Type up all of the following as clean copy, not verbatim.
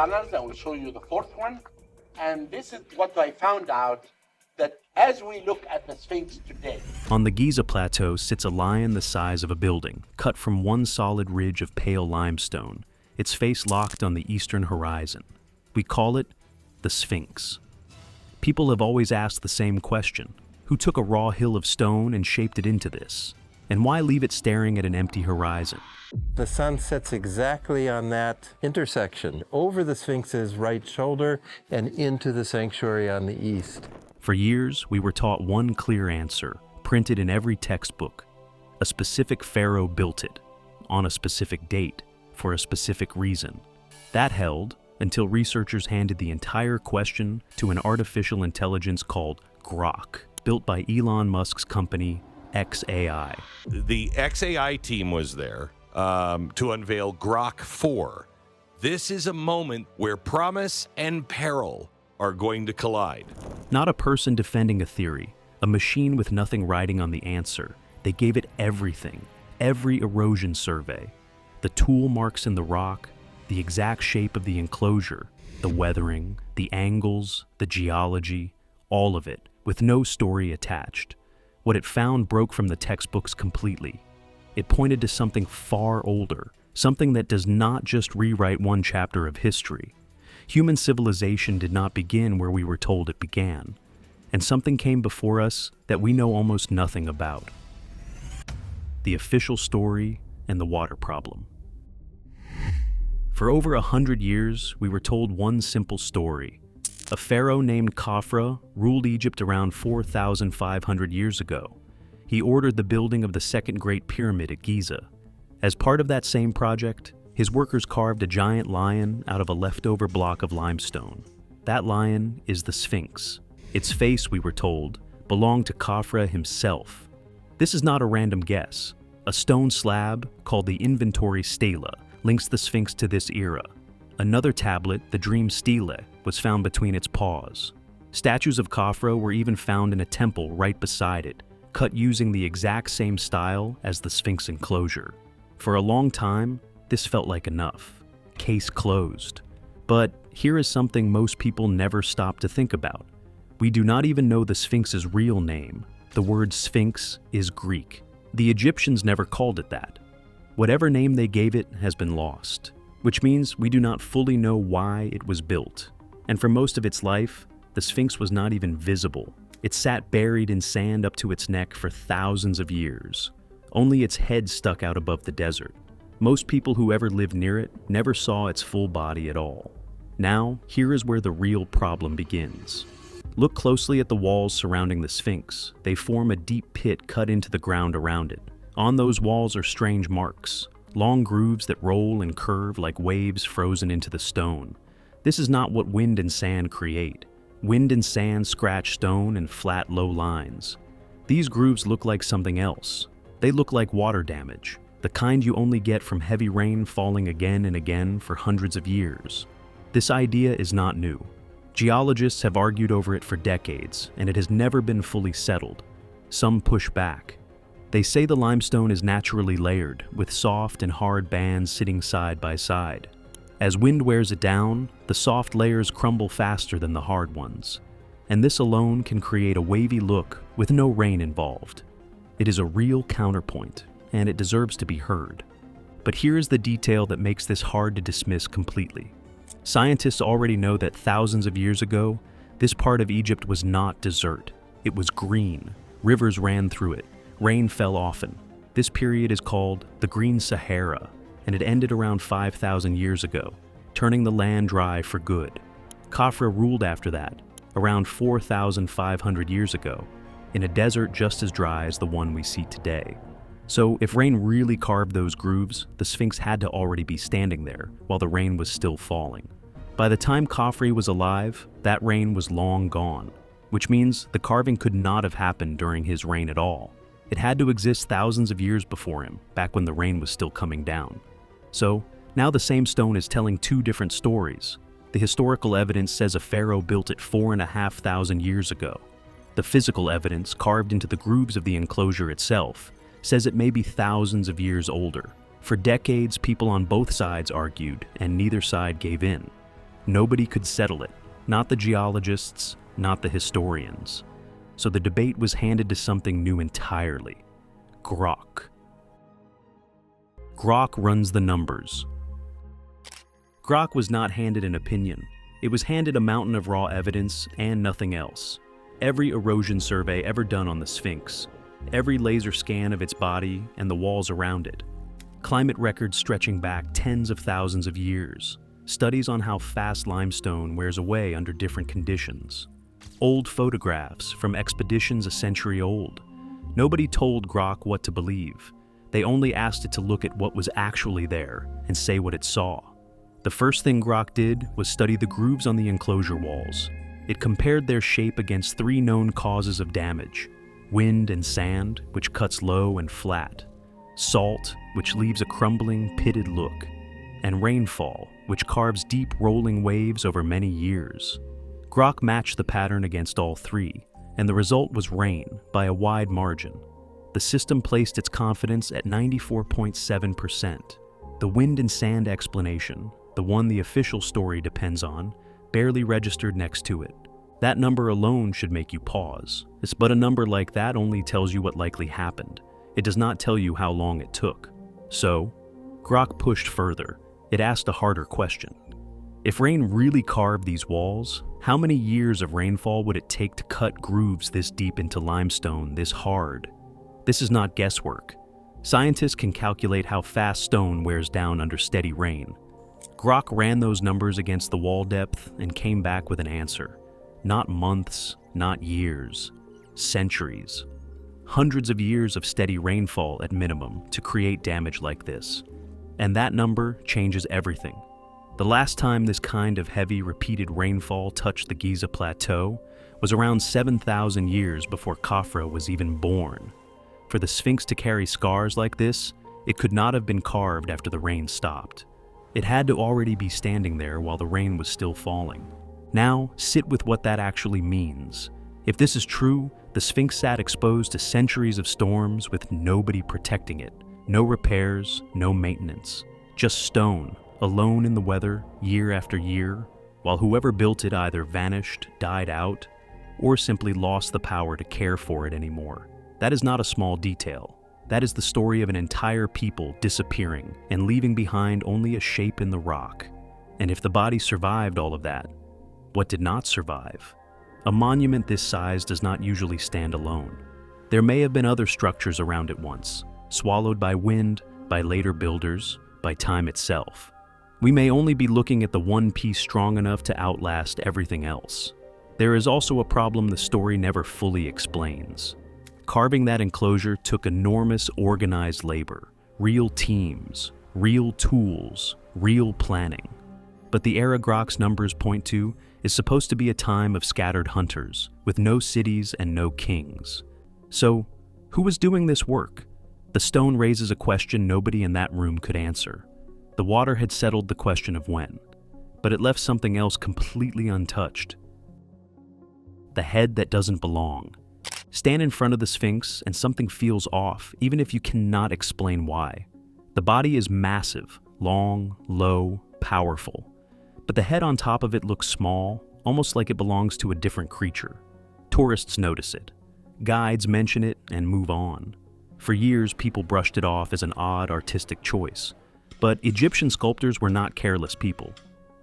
tunnels. I will show you the fourth one. And this is what I found out, that as we look at the Sphinx today. On the Giza plateau sits a lion the size of a building, cut from one solid ridge of pale limestone, its face locked on the eastern horizon. We call it the Sphinx. People have always asked the same question: who took a raw hill of stone and shaped it into this? And why leave it staring at an empty horizon? The sun sets exactly on that intersection, over the Sphinx's right shoulder and into the sanctuary on the east. For years, we were taught one clear answer, printed in every textbook. A specific pharaoh built it, on a specific date, for a specific reason. That held until researchers handed the entire question to an artificial intelligence called Grok, built by Elon Musk's company, XAI. The XAI team was there to unveil Grok 4. This is a moment where promise and peril are going to collide. Not a person defending a theory, a machine with nothing writing on the answer. They gave it everything, every erosion survey, the tool marks in the rock, the exact shape of the enclosure, the weathering, the angles, the geology, all of it, with no story attached. What it found broke from the textbooks completely. It pointed to something far older, something that does not just rewrite one chapter of history. Human civilization did not begin where we were told it began, and something came before us that we know almost nothing about. The official story and the water problem. For over 100 years, we were told one simple story. A pharaoh named Khafra ruled Egypt around 4,500 years ago. He ordered the building of the second Great Pyramid at Giza. As part of that same project, his workers carved a giant lion out of a leftover block of limestone. That lion is the Sphinx. Its face, we were told, belonged to Khafra himself. This is not a random guess. A stone slab, called the Inventory Stela, links the Sphinx to this era. Another tablet, the Dream Stele, was found between its paws. Statues of Khafra were even found in a temple right beside it, cut using the exact same style as the Sphinx enclosure. For a long time, this felt like enough. Case closed. But here is something most people never stop to think about. We do not even know the Sphinx's real name. The word Sphinx is Greek. The Egyptians never called it that. Whatever name they gave it has been lost, which means we do not fully know why it was built. And for most of its life, the Sphinx was not even visible. It sat buried in sand up to its neck for thousands of years. Only its head stuck out above the desert. Most people who ever lived near it never saw its full body at all. Now, here is where the real problem begins. Look closely at the walls surrounding the Sphinx. They form a deep pit cut into the ground around it. On those walls are strange marks, long grooves that roll and curve like waves frozen into the stone. This is not what wind and sand create. Wind and sand scratch stone in flat, low lines. These grooves look like something else. They look like water damage, the kind you only get from heavy rain falling again and again for hundreds of years. This idea is not new. Geologists have argued over it for decades, and it has never been fully settled. Some push back. They say the limestone is naturally layered, with soft and hard bands sitting side by side. As wind wears it down, the soft layers crumble faster than the hard ones. And this alone can create a wavy look with no rain involved. It is a real counterpoint, and it deserves to be heard. But here is the detail that makes this hard to dismiss completely. Scientists already know that thousands of years ago, this part of Egypt was not desert. It was green. Rivers ran through it. Rain fell often. This period is called the Green Sahara, and it ended around 5,000 years ago, turning the land dry for good. Khafra ruled after that, around 4,500 years ago, in a desert just as dry as the one we see today. So if rain really carved those grooves, the Sphinx had to already be standing there while the rain was still falling. By the time Khafra was alive, that rain was long gone, which means the carving could not have happened during his reign at all. It had to exist thousands of years before him, back when the rain was still coming down. So, now the same stone is telling two different stories. The historical evidence says a pharaoh built it 4,500 years ago. The physical evidence, carved into the grooves of the enclosure itself, says it may be thousands of years older. For decades, people on both sides argued, and neither side gave in. Nobody could settle it, not the geologists, not the historians. So the debate was handed to something new entirely: Grok. Grok runs the numbers. Grok was not handed an opinion. It was handed a mountain of raw evidence and nothing else. Every erosion survey ever done on the Sphinx, every laser scan of its body and the walls around it, climate records stretching back tens of thousands of years, studies on how fast limestone wears away under different conditions, old photographs from expeditions a century old. Nobody told Grok what to believe. They only asked it to look at what was actually there and say what it saw. The first thing Grok did was study the grooves on the enclosure walls. It compared their shape against 3 known causes of damage: wind and sand, which cuts low and flat; salt, which leaves a crumbling, pitted look; and rainfall, which carves deep rolling waves over many years. Grok matched the pattern against all 3, and the result was rain by a wide margin. The system placed its confidence at 94.7%. The wind and sand explanation, the one the official story depends on, barely registered next to it. That number alone should make you pause. But a number like that only tells you what likely happened. It does not tell you how long it took. So, Grok pushed further. It asked a harder question. If rain really carved these walls, how many years of rainfall would it take to cut grooves this deep into limestone, this hard? This is not guesswork. Scientists can calculate how fast stone wears down under steady rain. Grok ran those numbers against the wall depth and came back with an answer. Not months, not years, centuries. Hundreds of years of steady rainfall at minimum to create damage like this. And that number changes everything. The last time this kind of heavy, repeated rainfall touched the Giza plateau was around 7,000 years before Khafra was even born. For the Sphinx to carry scars like this, it could not have been carved after the rain stopped. It had to already be standing there while the rain was still falling. Now, sit with what that actually means. If this is true, the Sphinx sat exposed to centuries of storms with nobody protecting it. No repairs, no maintenance. Just stone, alone in the weather, year after year, while whoever built it either vanished, died out, or simply lost the power to care for it anymore. That is not a small detail. That is the story of an entire people disappearing and leaving behind only a shape in the rock. And if the body survived all of that, what did not survive? A monument this size does not usually stand alone. There may have been other structures around it once, swallowed by wind, by later builders, by time itself. We may only be looking at the one piece strong enough to outlast everything else. There is also a problem the story never fully explains. Carving that enclosure took enormous organized labor, real teams, real tools, real planning. But the era Grok's numbers point to is supposed to be a time of scattered hunters, with no cities and no kings. So, who was doing this work? The stone raises a question nobody in that room could answer. The water had settled the question of when, but it left something else completely untouched. The head that doesn't belong. Stand in front of the Sphinx and something feels off, even if you cannot explain why. The body is massive, long, low, powerful. But the head on top of it looks small, almost like it belongs to a different creature. Tourists notice it. Guides mention it and move on. For years, people brushed it off as an odd artistic choice. But Egyptian sculptors were not careless people.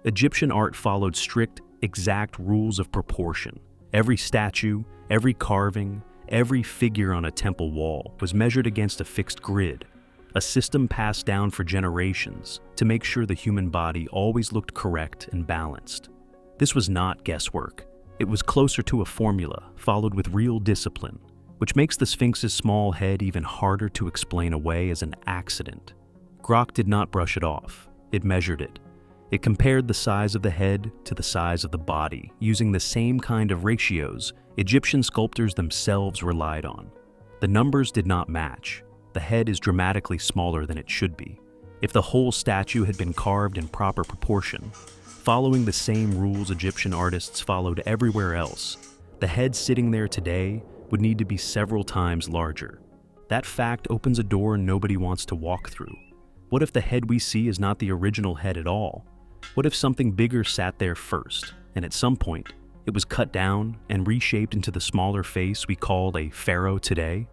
Egyptian art followed strict, exact rules of proportion. Every statue, every carving, every figure on a temple wall was measured against a fixed grid, a system passed down for generations to make sure the human body always looked correct and balanced. This was not guesswork. It was closer to a formula, followed with real discipline, which makes the Sphinx's small head even harder to explain away as an accident. Grok did not brush it off. It measured it. It compared the size of the head to the size of the body, using the same kind of ratios Egyptian sculptors themselves relied on. The numbers did not match. The head is dramatically smaller than it should be. If the whole statue had been carved in proper proportion, following the same rules Egyptian artists followed everywhere else, the head sitting there today would need to be several times larger. That fact opens a door nobody wants to walk through. What if the head we see is not the original head at all? What if something bigger sat there first, and at some point, it was cut down and reshaped into the smaller face we call a pharaoh today?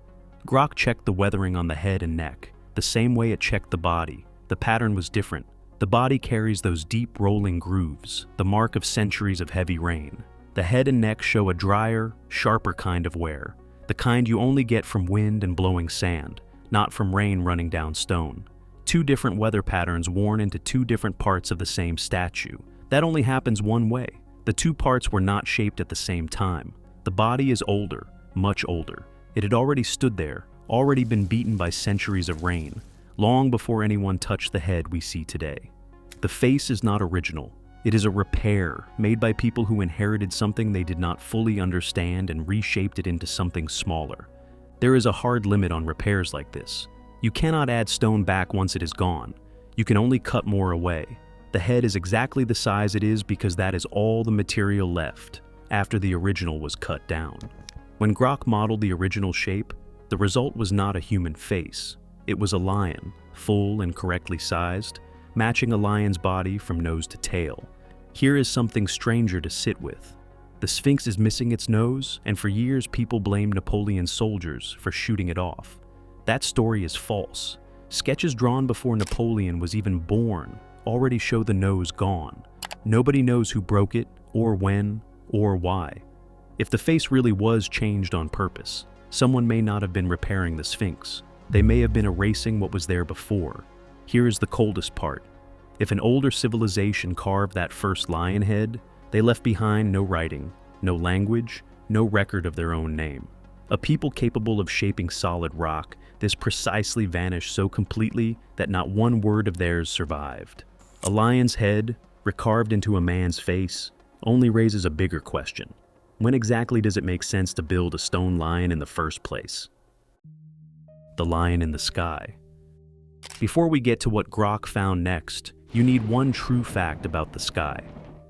Grok checked the weathering on the head and neck, the same way it checked the body. The pattern was different. The body carries those deep rolling grooves, the mark of centuries of heavy rain. The head and neck show a drier, sharper kind of wear, the kind you only get from wind and blowing sand, not from rain running down stone. Two different weather patterns worn into two different parts of the same statue. That only happens one way. The two parts were not shaped at the same time. The body is older, much older. It had already stood there, already been beaten by centuries of rain, long before anyone touched the head we see today. The face is not original. It is a repair made by people who inherited something they did not fully understand and reshaped it into something smaller. There is a hard limit on repairs like this. You cannot add stone back once it is gone. You can only cut more away. The head is exactly the size it is because that is all the material left after the original was cut down. When Grok modeled the original shape, the result was not a human face. It was a lion, full and correctly sized, matching a lion's body from nose to tail. Here is something stranger to sit with. The Sphinx is missing its nose, and for years people blamed Napoleon's soldiers for shooting it off. That story is false. Sketches drawn before Napoleon was even born already show the nose gone. Nobody knows who broke it, or when, or why. If the face really was changed on purpose, someone may not have been repairing the Sphinx. They may have been erasing what was there before. Here is the coldest part. If an older civilization carved that first lion head, they left behind no writing, no language, no record of their own name. A people capable of shaping solid rock, this precisely vanished so completely that not one word of theirs survived. A lion's head, recarved into a man's face, only raises a bigger question. When exactly does it make sense to build a stone lion in the first place? The lion in the sky. Before we get to what Grok found next, you need one true fact about the sky.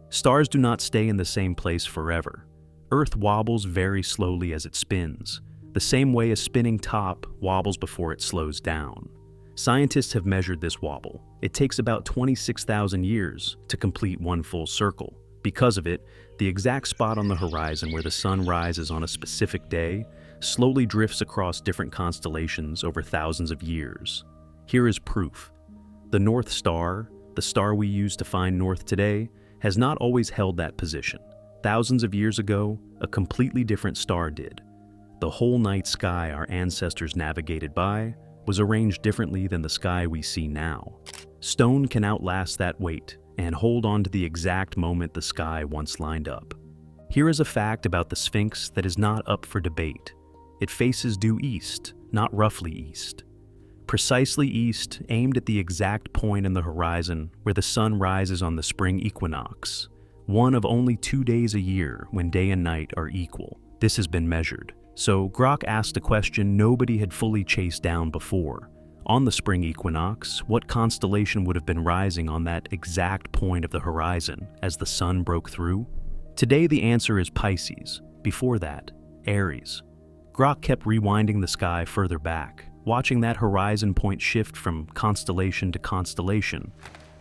Stars do not stay in the same place forever. Earth wobbles very slowly as it spins, the same way a spinning top wobbles before it slows down. Scientists have measured this wobble. It takes about 26,000 years to complete one full circle. Because of it, the exact spot on the horizon where the sun rises on a specific day slowly drifts across different constellations over thousands of years. Here is proof. The North Star, the star we use to find north today, has not always held that position. Thousands of years ago, a completely different star did. The whole night sky our ancestors navigated by was arranged differently than the sky we see now. Stone can outlast that weight and hold on to the exact moment the sky once lined up. Here is a fact about the Sphinx that is not up for debate. It faces due east, not roughly east. Precisely east, aimed at the exact point in the horizon where the sun rises on the spring equinox, one of only 2 days a year when day and night are equal. This has been measured. So Grok asked a question nobody had fully chased down before. On the spring equinox, what constellation would have been rising on that exact point of the horizon as the sun broke through? Today the answer is Pisces. Before that, Aries. Grok kept rewinding the sky further back, watching that horizon point shift from constellation to constellation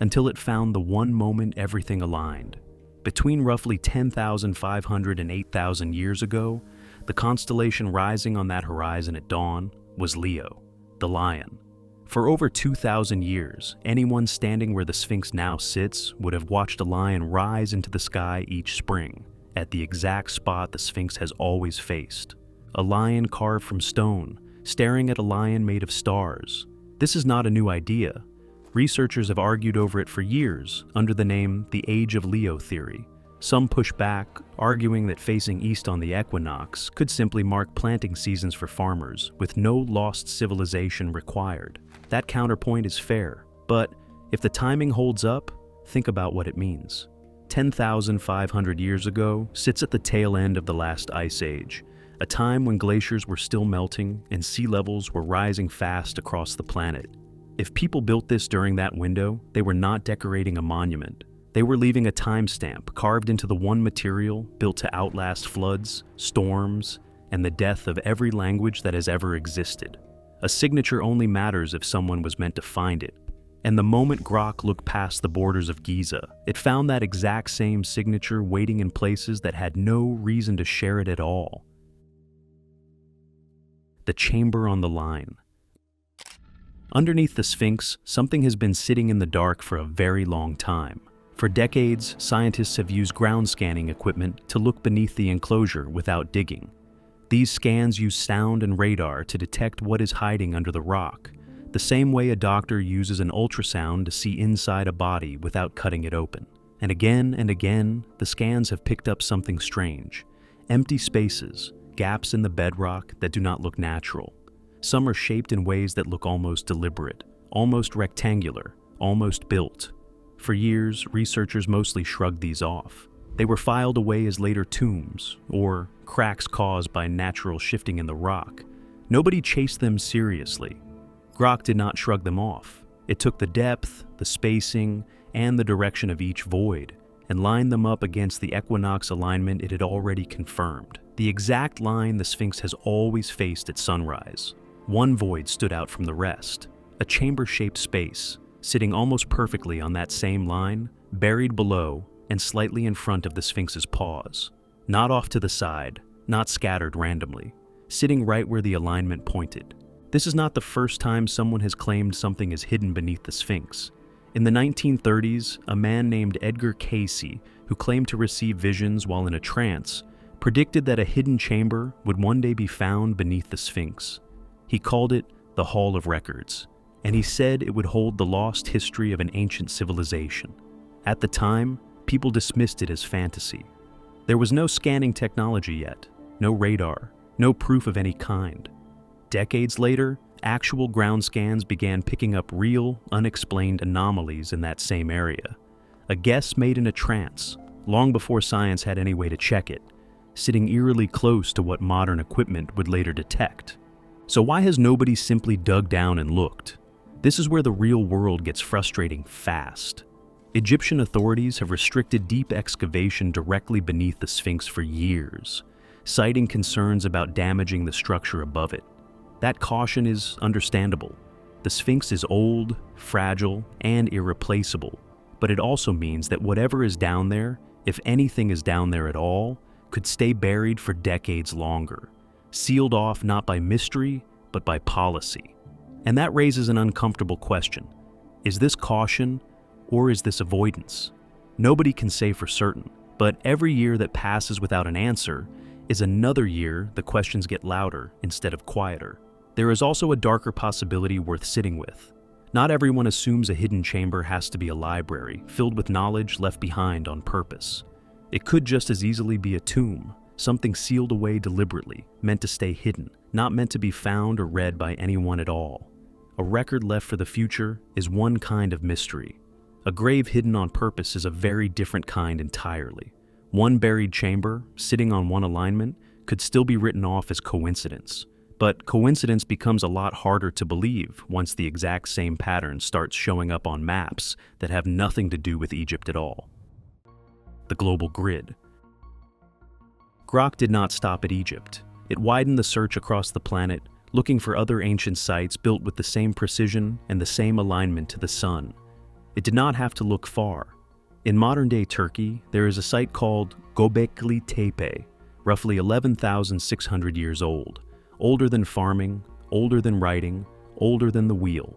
until it found the one moment everything aligned. Between roughly 10,500 and 8,000 years ago, the constellation rising on that horizon at dawn was Leo, the lion. For over 2,000 years, anyone standing where the Sphinx now sits would have watched a lion rise into the sky each spring, at the exact spot the Sphinx has always faced. A lion carved from stone, staring at a lion made of stars. This is not a new idea. Researchers have argued over it for years under the name the Age of Leo theory. Some push back, arguing that facing east on the equinox could simply mark planting seasons for farmers, with no lost civilization required. That counterpoint is fair, but if the timing holds up, think about what it means. 10,500 years ago sits at the tail end of the last ice age, a time when glaciers were still melting and sea levels were rising fast across the planet. If people built this during that window, they were not decorating a monument. They were leaving a timestamp carved into the one material built to outlast floods, storms, and the death of every language that has ever existed. A signature only matters if someone was meant to find it, And the moment Grok looked past the borders of Giza, it found that exact same signature waiting in places that had no reason to share it at all. The chamber on the line. Underneath the Sphinx, something has been sitting in the dark for a very long time. For decades, scientists have used ground scanning equipment to look beneath the enclosure without digging. These scans use sound and radar to detect what is hiding under the rock, the same way a doctor uses an ultrasound to see inside a body without cutting it open. And again, the scans have picked up something strange. Empty spaces, gaps in the bedrock that do not look natural. Some are shaped in ways that look almost deliberate, almost rectangular, almost built. For years, researchers mostly shrugged these off. They were filed away as later tombs, or cracks caused by natural shifting in the rock. Nobody chased them seriously. Grok did not shrug them off. It took the depth, the spacing, and the direction of each void, and lined them up against the equinox alignment it had already confirmed. The exact line the Sphinx has always faced at sunrise. One void stood out from the rest, a chamber-shaped space, sitting almost perfectly on that same line, buried below and slightly in front of the Sphinx's paws. Not off to the side, not scattered randomly, sitting right where the alignment pointed. This is not the first time someone has claimed something is hidden beneath the Sphinx. In the 1930s, a man named Edgar Cayce, who claimed to receive visions while in a trance, predicted that a hidden chamber would one day be found beneath the Sphinx. He called it the Hall of Records, and he said it would hold the lost history of an ancient civilization. At the time, people dismissed it as fantasy. There was no scanning technology yet, no radar, no proof of any kind. Decades later, actual ground scans began picking up real, unexplained anomalies in that same area. A guess made in a trance, long before science had any way to check it, sitting eerily close to what modern equipment would later detect. So why has nobody simply dug down and looked? This is where the real world gets frustrating fast. Egyptian authorities have restricted deep excavation directly beneath the Sphinx for years, citing concerns about damaging the structure above it. That caution is understandable. The Sphinx is old, fragile, and irreplaceable, but it also means that whatever is down there, if anything is down there at all, could stay buried for decades longer, sealed off not by mystery, but by policy. And that raises an uncomfortable question. Is this caution, or is this avoidance? Nobody can say for certain, but every year that passes without an answer is another year the questions get louder instead of quieter. There is also a darker possibility worth sitting with. Not everyone assumes a hidden chamber has to be a library filled with knowledge left behind on purpose. It could just as easily be a tomb, something sealed away deliberately, meant to stay hidden, not meant to be found or read by anyone at all. A record left for the future is one kind of mystery. A grave hidden on purpose is a very different kind entirely. One buried chamber, sitting on one alignment, could still be written off as coincidence. But coincidence becomes a lot harder to believe once the exact same pattern starts showing up on maps that have nothing to do with Egypt at all. The global grid. Grok did not stop at Egypt. It widened the search across the planet, looking for other ancient sites built with the same precision and the same alignment to the sun. It did not have to look far. In modern-day Turkey, there is a site called Göbekli Tepe, roughly 11,600 years old. Older than farming, older than writing, older than the wheel.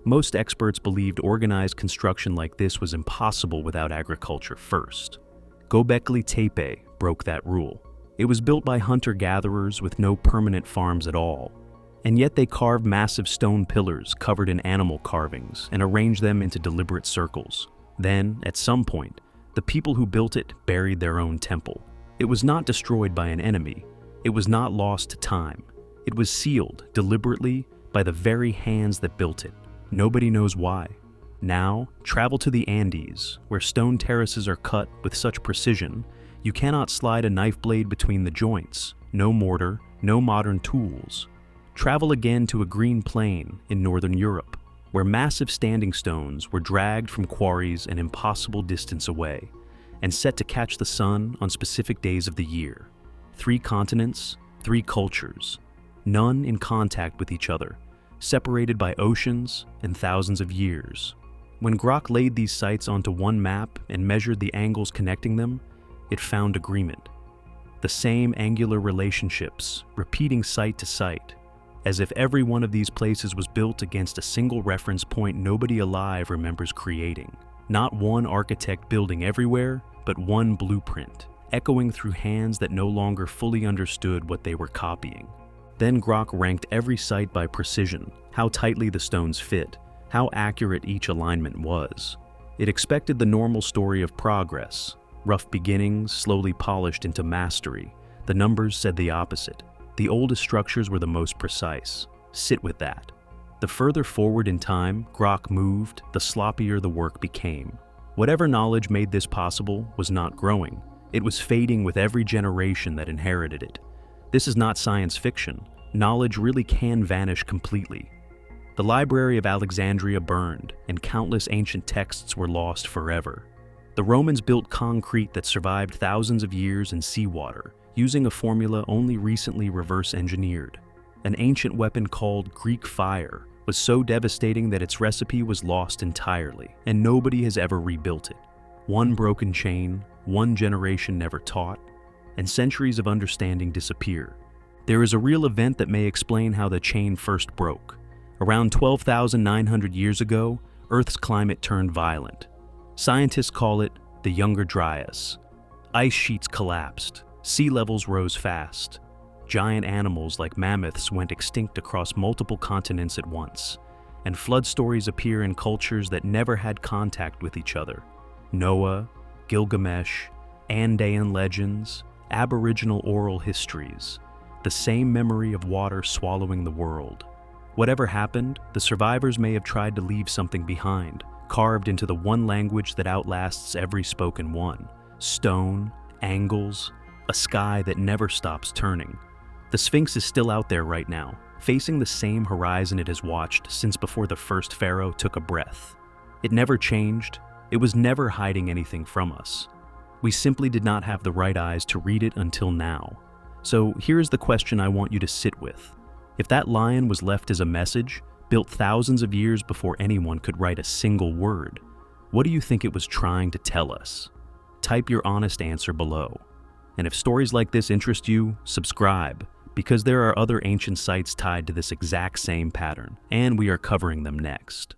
Most experts believed organized construction like this was impossible without agriculture first. Göbekli Tepe broke that rule. It was built by hunter-gatherers with no permanent farms at all. And yet they carved massive stone pillars covered in animal carvings and arranged them into deliberate circles. Then, at some point, the people who built it buried their own temple. It was not destroyed by an enemy. It was not lost to time. It was sealed deliberately by the very hands that built it. Nobody knows why. Now, travel to the Andes, where stone terraces are cut with such precision, you cannot slide a knife blade between the joints. No mortar, no modern tools. Travel again to a green plain in northern Europe, where massive standing stones were dragged from quarries an impossible distance away, and set to catch the sun on specific days of the year. 3 continents, 3 cultures, none in contact with each other, separated by oceans and thousands of years. When Grok laid these sites onto one map and measured the angles connecting them, it found agreement. The same angular relationships, repeating site to site, as if every one of these places was built against a single reference point nobody alive remembers creating. Not one architect building everywhere, but one blueprint, echoing through hands that no longer fully understood what they were copying. Then Grok ranked every site by precision, how tightly the stones fit, how accurate each alignment was. It expected the normal story of progress, rough beginnings slowly polished into mastery. The numbers said the opposite. The oldest structures were the most precise. Sit with that. The further forward in time Grok moved, the sloppier the work became. Whatever knowledge made this possible was not growing. It was fading with every generation that inherited it. This is not science fiction. Knowledge really can vanish completely. The Library of Alexandria burned, and countless ancient texts were lost forever. The Romans built concrete that survived thousands of years in seawater, using a formula only recently reverse-engineered. An ancient weapon called Greek fire was so devastating that its recipe was lost entirely, and nobody has ever rebuilt it. One broken chain, one generation never taught, and centuries of understanding disappear. There is a real event that may explain how the chain first broke. Around 12,900 years ago, Earth's climate turned violent. Scientists call it the Younger Dryas. Ice sheets collapsed, sea levels rose fast. Giant animals like mammoths went extinct across multiple continents at once, and flood stories appear in cultures that never had contact with each other. Noah, Gilgamesh, Andean legends, Aboriginal oral histories, the same memory of water swallowing the world. Whatever happened, the survivors may have tried to leave something behind, carved into the one language that outlasts every spoken one: stone, angles, a sky that never stops turning. The Sphinx is still out there right now, facing the same horizon it has watched since before the first pharaoh took a breath. It never changed. It was never hiding anything from us. We simply did not have the right eyes to read it until now. So here's the question I want you to sit with. If that lion was left as a message, built thousands of years before anyone could write a single word, what do you think it was trying to tell us? Type your honest answer below. And if stories like this interest you, subscribe, because there are other ancient sites tied to this exact same pattern, and we are covering them next.